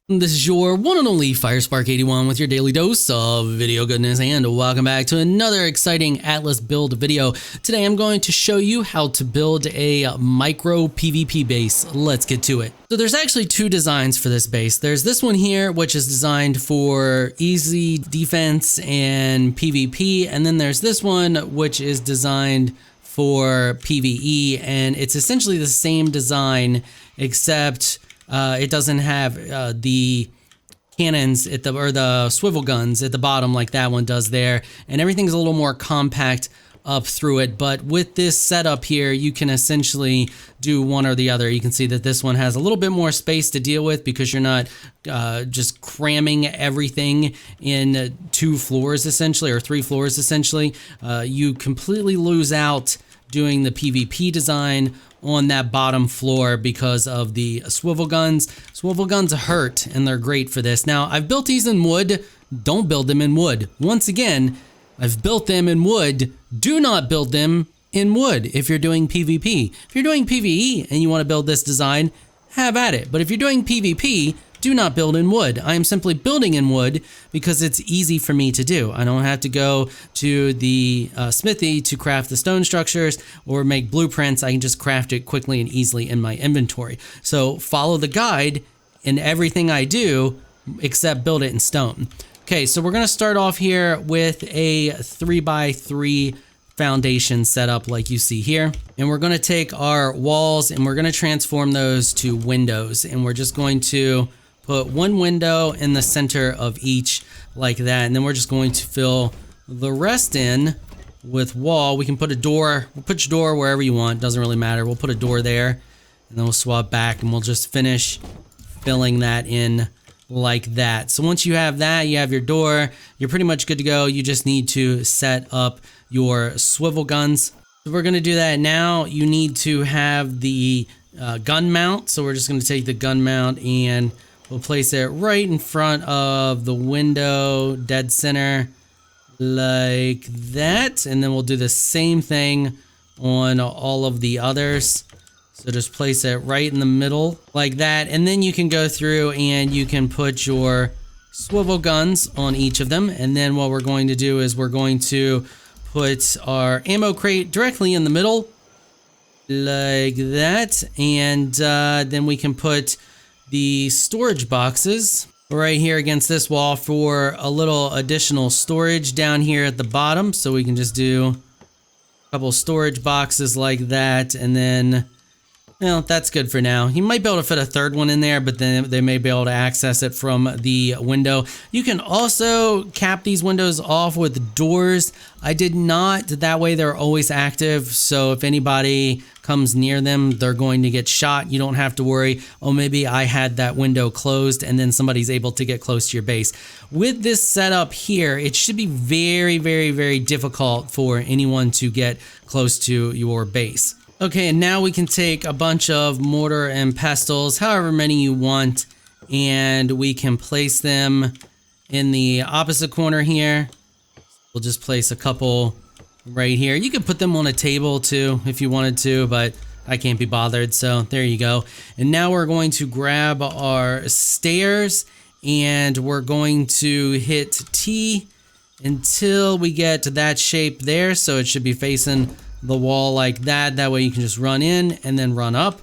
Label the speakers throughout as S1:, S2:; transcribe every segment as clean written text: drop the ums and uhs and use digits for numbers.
S1: This is your one and only FireSpark81 with your daily dose of video goodness, and welcome back to another exciting Atlas build video. Today I'm going to show you how to build a micro PvP base. Let's get to it. So there's actually two designs for this base. There's this one here, which is designed for easy defense and PvP, and then there's this one, which is designed for PvE, and it's essentially the same design, except it doesn't have the cannons at or the swivel guns at the bottom like that one does there, and everything's a little more compact up through it. But with this setup here, you can essentially do one or the other. You can see that this one has a little bit more space to deal with because you're not just cramming everything in 2 floors essentially, or 3 floors essentially. You completely lose out doing the PvP design on that bottom floor because of the swivel guns. Swivel guns hurt, and they're great for this. Now, I've built these in wood. Don't build them in wood. Once again, I've built them in wood. Do not build them in wood if you're doing PvP. If you're doing PvE and you want to build this design, have at it. But if you're doing PvP, do not build in wood. I am simply building in wood because it's easy for me to do. I don't have to go to the smithy to craft the stone structures or make blueprints. I can just craft it quickly and easily in my inventory. So follow the guide in everything I do except build it in stone. Okay, so we're gonna start off here with a 3x3 foundation setup like you see here. And we're gonna take our walls and we're gonna transform those to windows. And we're just going to put one window in the center of each like that. And then we're just going to fill the rest in with wall. We can put a door, we'll put your door wherever you want, doesn't really matter. We'll put a door there and then we'll swap back and we'll just finish filling that in like that. So once you have that, you have your door, you're pretty much good to go. You just need to set up your swivel guns. So we're gonna do that now. You need to have the gun mount. So we're just gonna take the gun mount and we'll place it right in front of the window, dead center, like that. And then we'll do the same thing on all of the others. So just place it right in the middle like that. And then you can go through and you can put your swivel guns on each of them. And then what we're going to do is we're going to put our ammo crate directly in the middle like that. And then we can put the storage boxes right here against this wall for a little additional storage down here at the bottom. So we can just do a couple storage boxes like that, and then, well, that's good for now. You might be able to fit a third one in there, but then they may be able to access it from the window. You can also cap these windows off with doors. I did not, that way they're always active. So if anybody comes near them, they're going to get shot. You don't have to worry, oh, maybe I had that window closed and then somebody's able to get close to your base. With this setup here, it should be very, very, very difficult for anyone to get close to your base. Okay, and now we can take a bunch of mortar and pestles, however many you want, and we can place them in the opposite corner here. We'll just place a couple right here. You could put them on a table too if you wanted to, but I can't be bothered, so there you go. And now we're going to grab our stairs and we're going to hit T until we get to that shape there. So it should be facing the wall like that. That way you can just run in and then run up.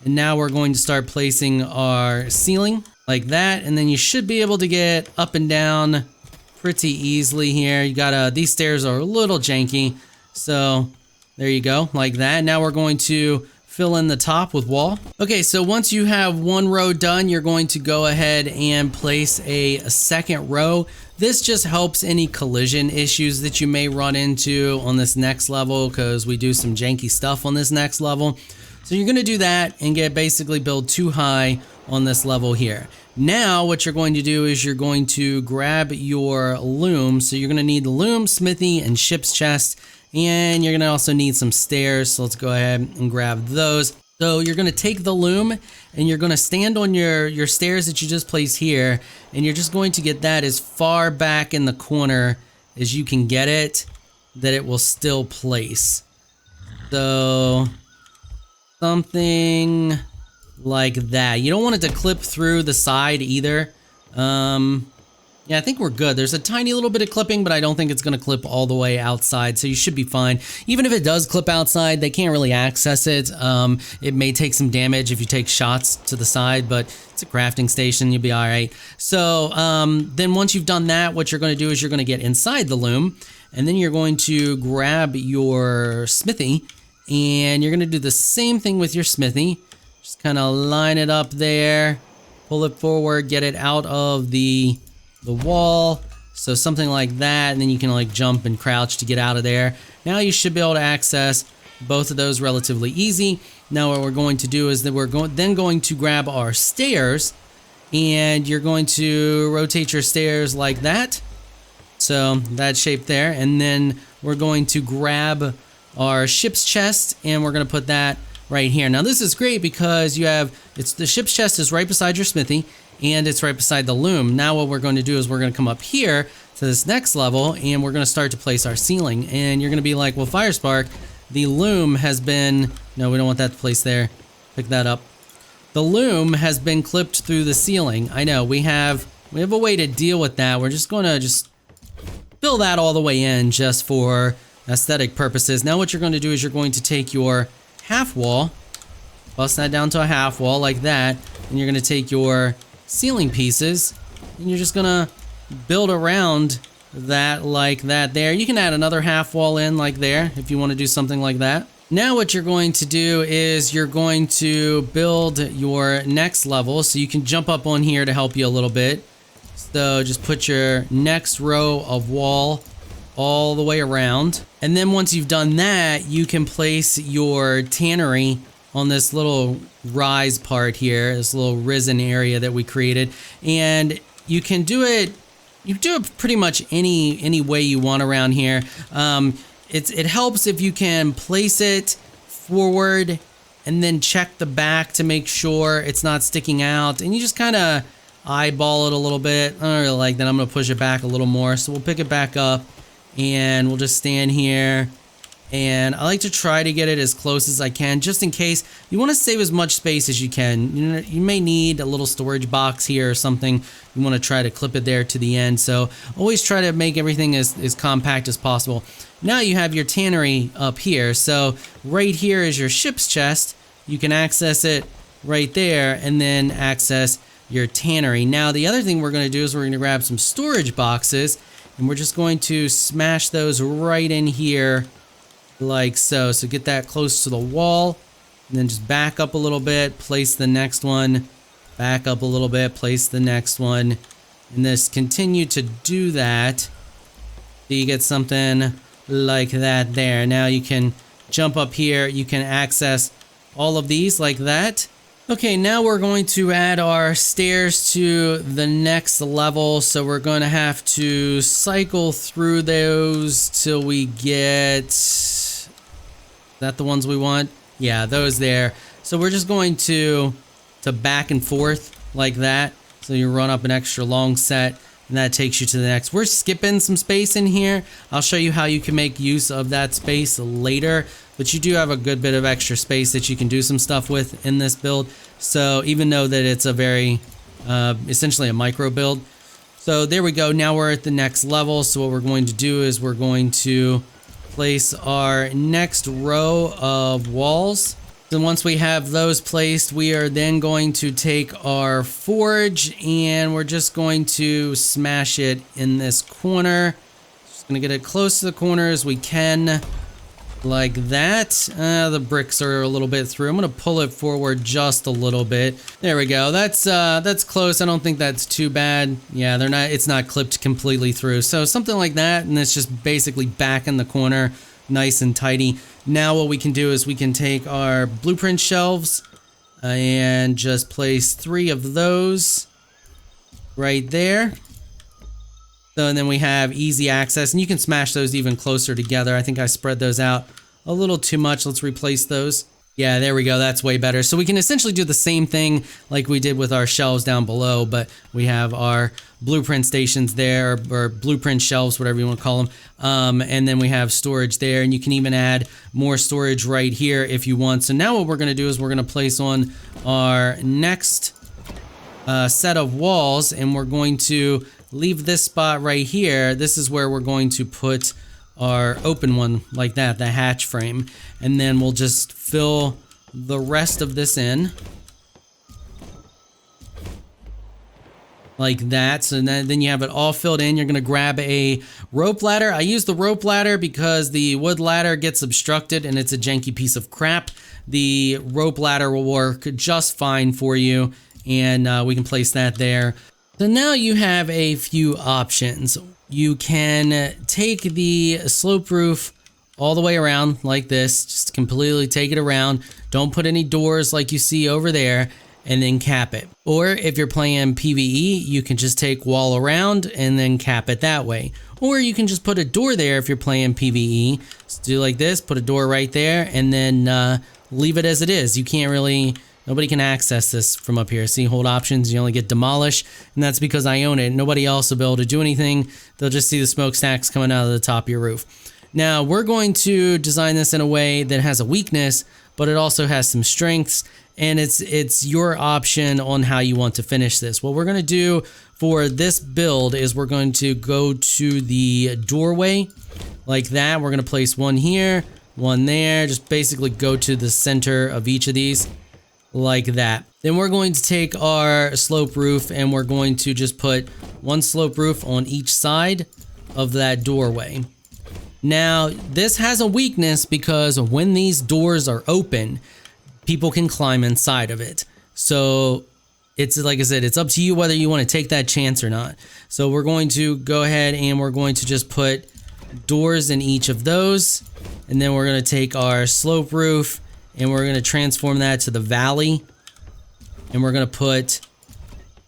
S1: And now we're going to start placing our ceiling like that. And then you should be able to get up and down pretty easily here. You got these stairs are a little janky. So there you go, like that. Now we're going to fill in the top with wall. Okay, so once you have one row done, you're going to go ahead and place a second row. This just helps any collision issues that you may run into on this next level, because we do some janky stuff on this next level. So you're gonna do that and get basically build 2 high on this level here. Now what you're going to do is you're going to grab your loom. So you're gonna need the loom, smithy, and ship's chest. And you're gonna also need some stairs. So let's go ahead and grab those. So you're gonna take the loom and you're gonna stand on your stairs that you just placed here, and you're just going to get that as far back in the corner as you can get it, that it will still place. So something like that. You don't want it to clip through the side either. Yeah, I think we're good. There's a tiny little bit of clipping, but I don't think it's going to clip all the way outside, so you should be fine. Even if it does clip outside, they can't really access it. It may take some damage if you take shots to the side, but it's a crafting station. You'll be all right. So then once you've done that, what you're going to do is you're going to get inside the loom, and then you're going to grab your smithy, and you're going to do the same thing with your smithy. Just kind of line it up there, pull it forward, get it out of the wall, so something like that, and then you can like jump and crouch to get out of there. Now you should be able to access both of those relatively easy. Now what we're going to do is that we're going to grab our stairs, and you're going to rotate your stairs like that, so that shape there, and then we're going to grab our ship's chest, and we're going to put that right here. Now this is great because you have, the ship's chest is right beside your smithy, and it's right beside the loom. Now what we're going to do is we're going to come up here to this next level, and we're going to start to place our ceiling. And you're going to be like, well, Firespark, the loom has been, no, we don't want that to place there. Pick that up. The loom has been clipped through the ceiling. I know, we have a way to deal with that. We're just going to fill that all the way in just for aesthetic purposes. Now what you're going to do is you're going to take your half wall, bust that down to a half wall like that, and you're going to take your ceiling pieces, and you're just gonna build around that like that there. You can add another half wall in like there if you want to do something like that. Now what you're going to do is you're going to build your next level, so you can jump up on here to help you a little bit. So just put your next row of wall all the way around, and then once you've done that, you can place your tannery on this little rise part here, this little risen area that we created. And you can do it, pretty much any way you want around here. It helps if you can place it forward and then check the back to make sure it's not sticking out. And you just kind of eyeball it a little bit. I don't really like that. I'm going to push it back a little more. So we'll pick it back up, and we'll just stand here. And I like to try to get it as close as I can, just in case. You want to save as much space as you can. You may need a little storage box here or something. You want to try to clip it there to the end. So always try to make everything as compact as possible. Now you have your tannery up here. So right here is your ship's chest. You can access it right there, and then access your tannery. Now the other thing we're going to do is we're going to grab some storage boxes, and we're just going to smash those right in here like so. So get that close to the wall, and then just back up a little bit, place the next one, back up a little bit, place the next one, and just continue to do that so you get something like that there. Now you can jump up here, you can access all of these like that. Okay, now we're going to add our stairs to the next level, so we're going to have to cycle through those till we get, is that the ones we want? Yeah, those there. So we're just going to back and forth like that. So you run up an extra long set, and that takes you to the next. We're skipping some space in here. I'll show you how you can make use of that space later, but you do have a good bit of extra space that you can do some stuff with in this build. So even though that it's a very, essentially a micro build. So there we go. Now we're at the next level. So what we're going to do is we're going to place our next row of walls. Then once we have those placed, we are then going to take our forge, and we're just going to smash it in this corner. Just gonna get it close to the corner as we can, like that. The bricks are a little bit through. I'm gonna pull it forward just a little bit. There we go. That's close. I don't think that's too bad. Yeah, it's not clipped completely through. So something like that, and it's just basically back in the corner, nice and tidy. Now what we can do is we can take our blueprint shelves and just place 3 of those right there. So, and then we have easy access, and you can smash those even closer together. I think I spread those out a little too much. Let's replace those. Yeah, there we go. That's way better. So we can essentially do the same thing like we did with our shelves down below, but we have our blueprint stations there, or blueprint shelves, whatever you want to call them. And then we have storage there, and you can even add more storage right here if you want. So now what we're going to do is we're going to place on our next set of walls, and we're going to leave this spot right here. This is where we're going to put our open one like that, the hatch frame, and then we'll just fill the rest of this in like that. So then you have it all filled in. You're going to grab a rope ladder. I use the rope ladder because the wood ladder gets obstructed and it's a janky piece of crap. The rope ladder will work just fine for you, and we can place that there. So now you have a few options. You can take the slope roof all the way around like this, just completely take it around. Don't put any doors like you see over there, and then cap it. Or if you're playing PvE, you can just take wall around and then cap it that way. Or you can just put a door there if you're playing PvE. Just do like this, put a door right there, and then leave it as it is. You can't really... Nobody can access this from up here. See, hold options, you only get demolish, and that's because I own it. Nobody else will be able to do anything. They'll just see the smokestacks coming out of the top of your roof. Now, we're going to design this in a way that has a weakness, but it also has some strengths, and it's your option on how you want to finish this. What we're going to do for this build is we're going to go to the doorway like that. We're going to place one here, one there, just basically go to the center of each of these. Like that. Then we're going to take our slope roof and we're going to just put one slope roof on each side of that doorway. Now, this has a weakness because when these doors are open, people can climb inside of it. So it's like I said, it's up to you whether you want to take that chance or not. So we're going to go ahead and we're going to just put doors in each of those. And then we're going to take our slope roof and we're going to transform that to the valley, and we're going to put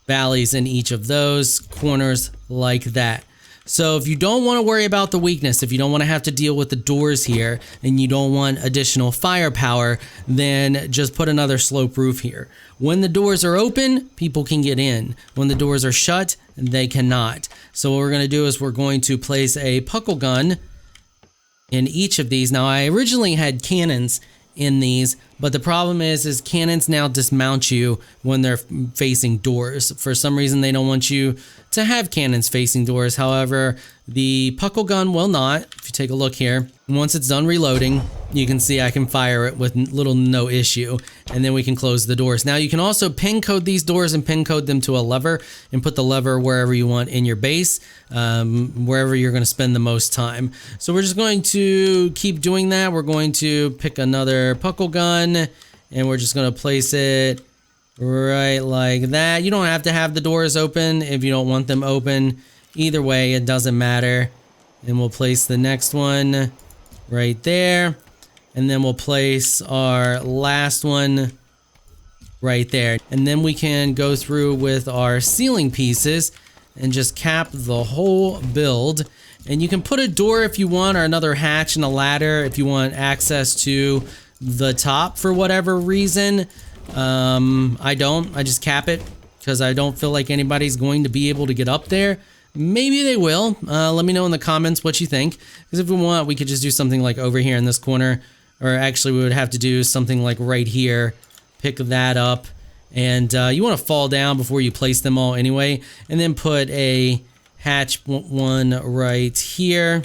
S1: valleys in each of those corners like that. So if you don't want to worry about the weakness, if you don't want to have to deal with the doors here, and you don't want additional firepower, then just put another slope roof here. When the doors are open, people can get in. When the doors are shut, they cannot. So what we're going to do is we're going to place a puckle gun in each of these. Now, I originally had cannons in these, but the problem is cannons now dismount you when they're facing doors. For some reason, they don't want you to have cannons facing doors. However, the puckle gun will not. If you take a look here, once it's done reloading, you can see I can fire it with little no issue, and then we can close the doors. Now you can also pin code these doors and pin code them to a lever and put the lever wherever you want in your base, wherever you're going to spend the most time. So we're just going to keep doing that. We're going to pick another puckle gun and we're just going to place it right like that. You don't have to have the doors open if you don't want them open. Either way, it doesn't matter. And we'll place the next one right there. And then we'll place our last one right there. And then we can go through with our ceiling pieces and just cap the whole build. And you can put a door if you want, or another hatch and a ladder if you want access to the top for whatever reason. I don't. I just cap it because I don't feel like anybody's going to be able to get up there. Maybe they will. Let me know in the comments what you think. Because if we want, we could just do something like over here in this corner. Or actually, we would have to do something like right here. Pick that up. And you want to fall down before you place them all anyway. And then put a hatch one right here.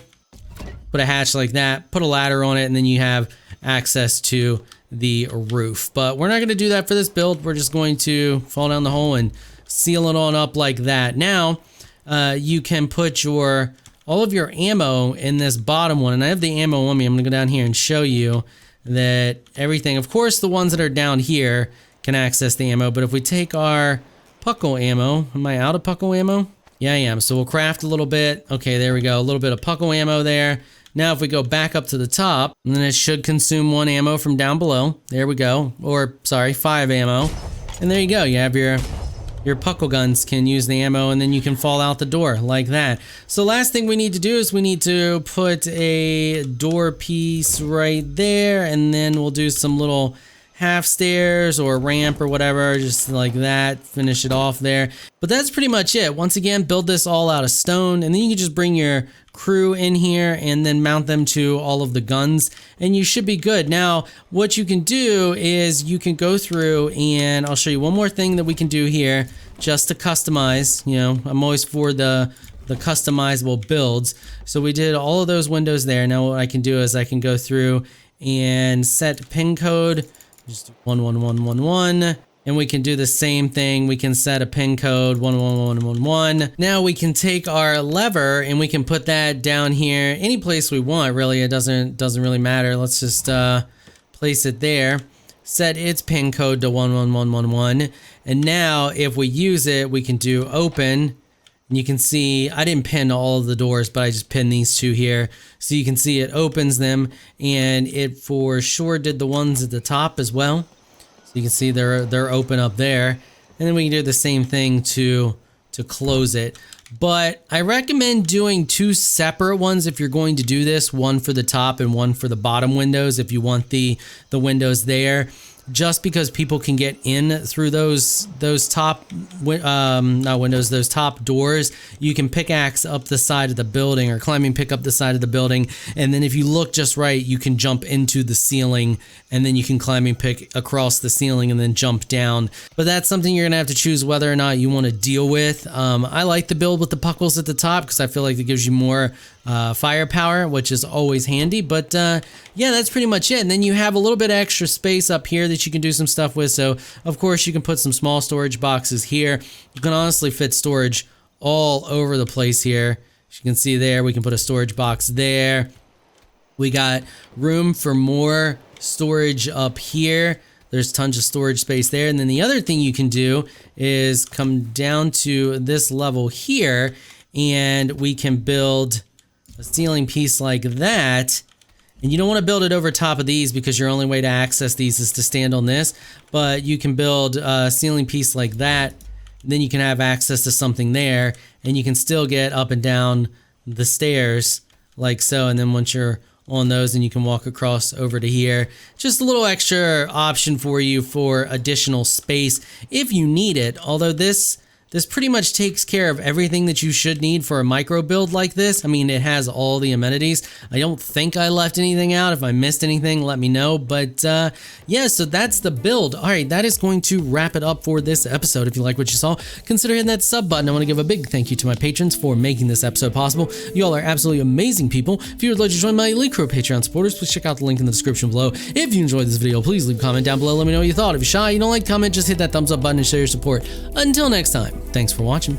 S1: Put a hatch like that. Put a ladder on it. And then you have access to the roof. But we're not going to do that for this build. We're just going to fall down the hole and seal it on up like that. Now, you can put all of your ammo in this bottom one. And I have the ammo on me. I'm going to go down here and show you that everything, of course, the ones that are down here can access the ammo. But if we take our puckle ammo, am I out of puckle ammo? Yeah, I am. So we'll craft a little bit. Okay, there we go. A little bit of puckle ammo there. Now, if we go back up to the top, then it should consume 1 ammo from down below. There we go. Or, sorry, 5 ammo. And there you go. You have your puckle guns can use the ammo, and then you can fall out the door like that. So last thing we need to do is we need to put a door piece right there, and then we'll do some little half stairs or a ramp or whatever, just like that, finish it off there. But that's pretty much it. Once again, build this all out of stone, and then you can just bring your crew in here and then mount them to all of the guns, and you should be good. Now, what you can do is you can go through, and I'll show you one more thing that we can do here just to customize. You know, I'm always for the customizable builds. So we did all of those windows there. Now what I can do is I can go through and set pin code, just 11111, and we can do the same thing. We can set a pin code 11111. Now we can take our lever and we can put that down here any place we want, really. It doesn't really matter. Let's just place it there, set its pin code to 11111, and now if we use it, we can do open. And you can see I didn't pin all of the doors, but I just pinned these two here. So you can see it opens them, and it for sure did the ones at the top as well. So you can see they're open up there. And then we can do the same thing to close it. But I recommend doing two separate ones if you're going to do this, one for the top and one for the bottom windows if you want the windows there. Just because people can get in through those top not windows, those top doors. You can pickaxe up the side of the building or climbing pick up the side of the building, and then if you look just right, you can jump into the ceiling, and then you can climbing pick across the ceiling and then jump down. But that's something you're gonna have to choose whether or not you want to deal with. I like the build with the puckles at the top because I feel like it gives you more firepower, which is always handy. But yeah, that's pretty much it. And then you have a little bit of extra space up here that you can do some stuff with. So of course you can put some small storage boxes here. You can honestly fit storage all over the place here. As you can see there, we can put a storage box there. We got room for more storage up here. There's tons of storage space there. And then the other thing you can do is come down to this level here, and we can build a ceiling piece like that. And you don't want to build it over top of these because your only way to access these is to stand on this. But you can build a ceiling piece like that. Then you can have access to something there, and you can still get up and down the stairs like so. And then once you're on those, and you can walk across over to here. Just a little extra option for you for additional space if you need it. Although this pretty much takes care of everything that you should need for a micro build like this. I mean, it has all the amenities. I don't think I left anything out. If I missed anything, let me know. But yeah, so that's the build. All right, that is going to wrap it up for this episode. If you like what you saw, consider hitting that sub button. I want to give a big thank you to my patrons for making this episode possible. You all are absolutely amazing people. If you would like to join my elite crew of Patreon supporters, please check out the link in the description below. If you enjoyed this video, please leave a comment down below. Let me know what you thought. If you're shy, you don't like comment, just hit that thumbs up button and show your support. Until next time. Thanks for watching.